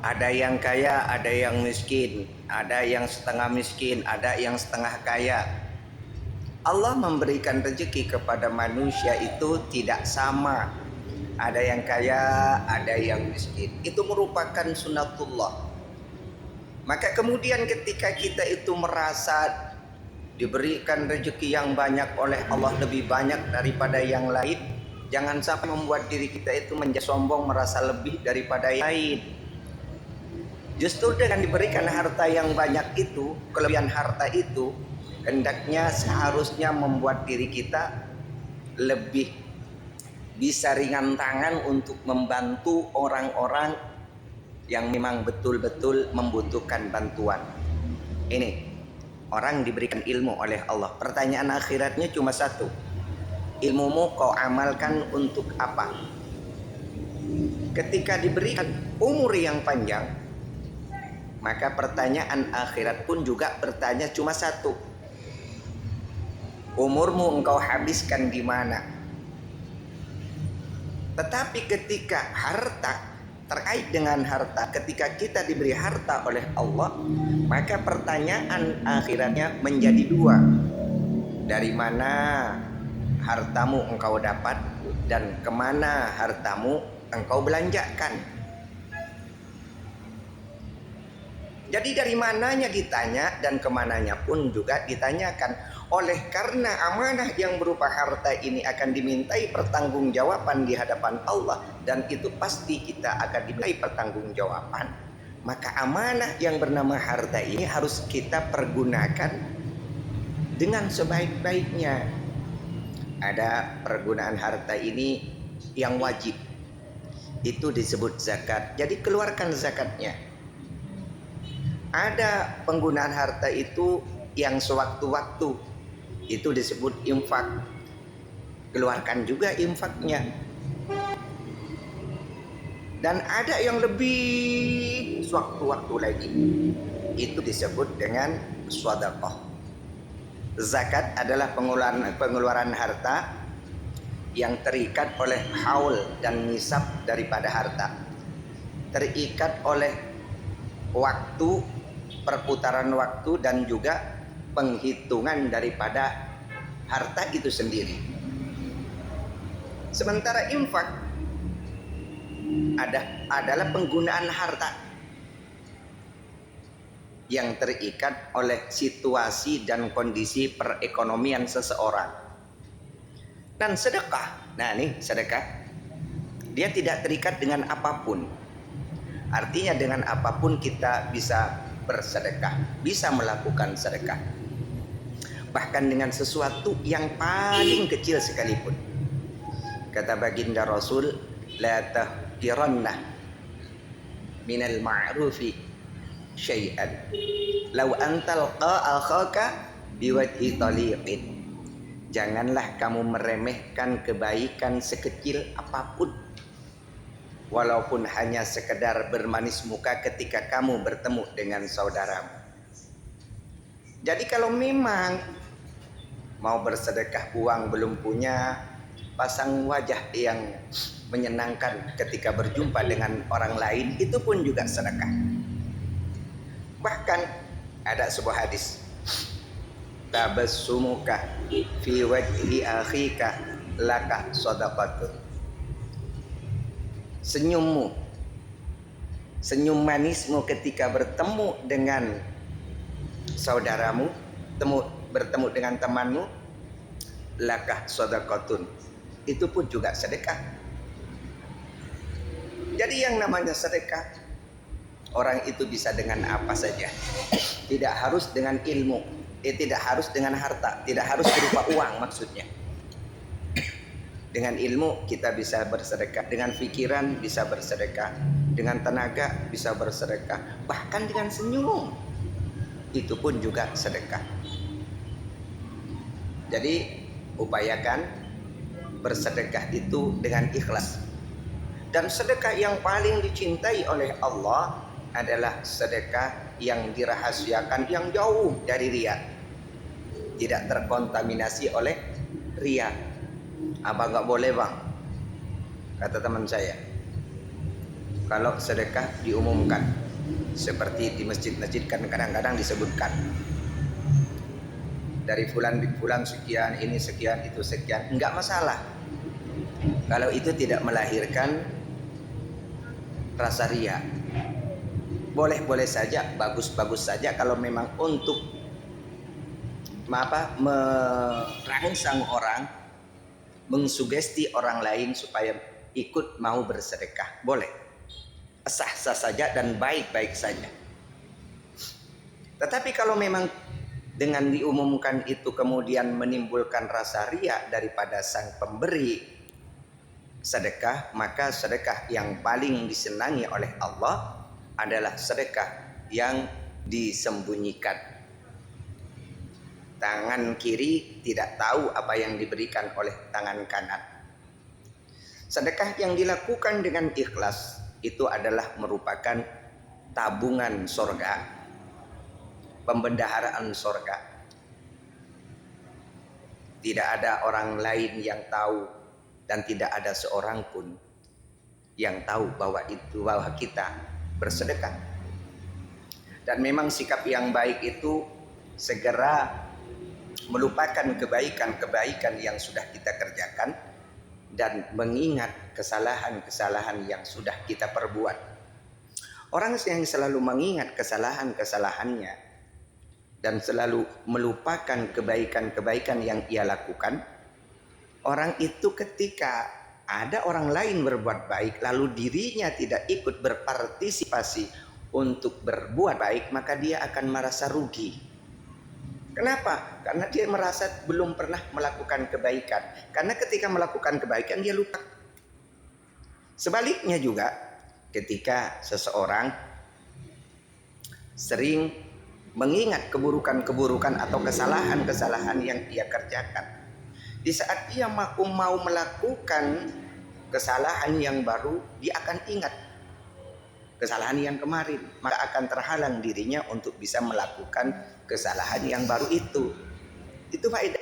Ada yang kaya, ada yang miskin, ada yang setengah miskin, ada yang setengah kaya. Allah memberikan rezeki kepada manusia itu tidak sama. Ada yang kaya, ada yang miskin. Itu merupakan sunatullah. Maka kemudian ketika kita itu merasa diberikan rezeki yang banyak oleh Allah, lebih banyak daripada yang lain, jangan sampai membuat diri kita itu menjadi sombong, merasa lebih daripada yang lain. Justru dengan diberikan harta yang banyak itu, kelebihan harta itu, hendaknya seharusnya membuat diri kita lebih bisa ringan tangan untuk membantu orang-orang yang memang betul-betul membutuhkan bantuan. Ini orang diberikan ilmu oleh Allah. Pertanyaan akhiratnya cuma satu. Ilmumu kau amalkan untuk apa? Ketika diberikan umur yang panjang, maka pertanyaan akhirat pun juga bertanya cuma satu. Umurmu engkau habiskan di mana? Tetapi ketika harta, terkait dengan harta, ketika kita diberi harta oleh Allah, maka pertanyaan akhiratnya menjadi dua. Dari mana hartamu engkau dapat dan kemana hartamu engkau belanjakan? Jadi dari mananya ditanya dan kemananya pun juga ditanyakan. Oleh karena amanah yang berupa harta ini akan dimintai pertanggungjawaban di hadapan Allah, dan itu pasti kita akan dimintai pertanggungjawaban, maka amanah yang bernama harta ini harus kita pergunakan dengan sebaik-baiknya. Ada pergunaan harta ini yang wajib, itu disebut zakat. Jadi keluarkan zakatnya. Ada penggunaan harta itu yang sewaktu-waktu, itu disebut infak. Keluarkan juga infaknya. Dan ada yang lebih sewaktu-waktu lagi, itu disebut dengan sedekah. Zakat adalah pengeluaran harta yang terikat oleh haul dan nisab daripada harta, terikat oleh waktu, perputaran waktu, dan juga penghitungan daripada harta itu sendiri. Sementara infak adalah penggunaan harta yang terikat oleh situasi dan kondisi perekonomian seseorang. Dan sedekah, nah ini sedekah, dia tidak terikat dengan apapun. Artinya dengan apapun kita bisa bersedekah, bisa melakukan sedekah. Bahkan dengan sesuatu yang paling kecil sekalipun. Kata baginda Rasul, la tahqiranna minal ma'rufi syai'an law antalqa akhaka biwajhi taliqin. Janganlah kamu meremehkan kebaikan sekecil apapun, walaupun hanya sekedar bermanis muka ketika kamu bertemu dengan saudaramu. Jadi kalau memang mau bersedekah, uang belum punya, pasang wajah yang menyenangkan ketika berjumpa dengan orang lain, itu pun juga sedekah. Bahkan ada sebuah hadis, tabassumuka fi wajhi akhika laka shadaqatun. Senyummu, senyum manismu ketika bertemu dengan saudaramu, bertemu dengan temanmu, lakah shadaqatun, itu pun juga sedekah. Jadi yang namanya sedekah, orang itu bisa dengan apa saja. Tidak harus dengan ilmu, tidak harus dengan harta, tidak harus berupa uang maksudnya. Dengan ilmu kita bisa bersedekah, dengan pikiran bisa bersedekah, dengan tenaga bisa bersedekah, bahkan dengan senyum itu pun juga sedekah. Jadi upayakan bersedekah itu dengan ikhlas. Dan sedekah yang paling dicintai oleh Allah adalah sedekah yang dirahasiakan, yang jauh dari riya, tidak terkontaminasi oleh riya. Abang gak boleh bang, kata teman saya, kalau sedekah diumumkan. Seperti di masjid-masjid kan kadang-kadang disebutkan dari fulan sekian, ini sekian, itu sekian, enggak masalah. Kalau itu tidak melahirkan rasa riya. Boleh-boleh saja, bagus-bagus saja kalau memang untuk merangsang orang, mengsugesti orang lain supaya ikut mau bersedekah. Boleh. Sah-sah saja dan baik-baik saja. Tetapi kalau memang dengan diumumkan itu kemudian menimbulkan rasa riya daripada sang pemberi sedekah, maka sedekah yang paling disenangi oleh Allah adalah sedekah yang disembunyikan. Tangan kiri tidak tahu apa yang diberikan oleh tangan kanan. Sedekah yang dilakukan dengan ikhlas itu adalah merupakan tabungan sorga, pembendaharaan sorga. Tidak ada orang lain yang tahu dan tidak ada seorang pun yang tahu bahwa kita bersedekah. Dan memang sikap yang baik itu segera melupakan kebaikan-kebaikan yang sudah kita kerjakan dan mengingat kesalahan-kesalahan yang sudah kita perbuat. Orang yang selalu mengingat kesalahan-kesalahannya dan selalu melupakan kebaikan-kebaikan yang ia lakukan, orang itu ketika ada orang lain berbuat baik lalu dirinya tidak ikut berpartisipasi untuk berbuat baik, maka dia akan merasa rugi. Kenapa? Karena dia merasa belum pernah melakukan kebaikan. Karena ketika melakukan kebaikan dia lupa. Sebaliknya juga ketika seseorang sering mengingat keburukan-keburukan atau kesalahan-kesalahan yang ia kerjakan, di saat ia mau melakukan kesalahan yang baru, dia akan ingat kesalahan yang kemarin, maka akan terhalang dirinya untuk bisa melakukan kesalahan yang baru itu. Itu faedah.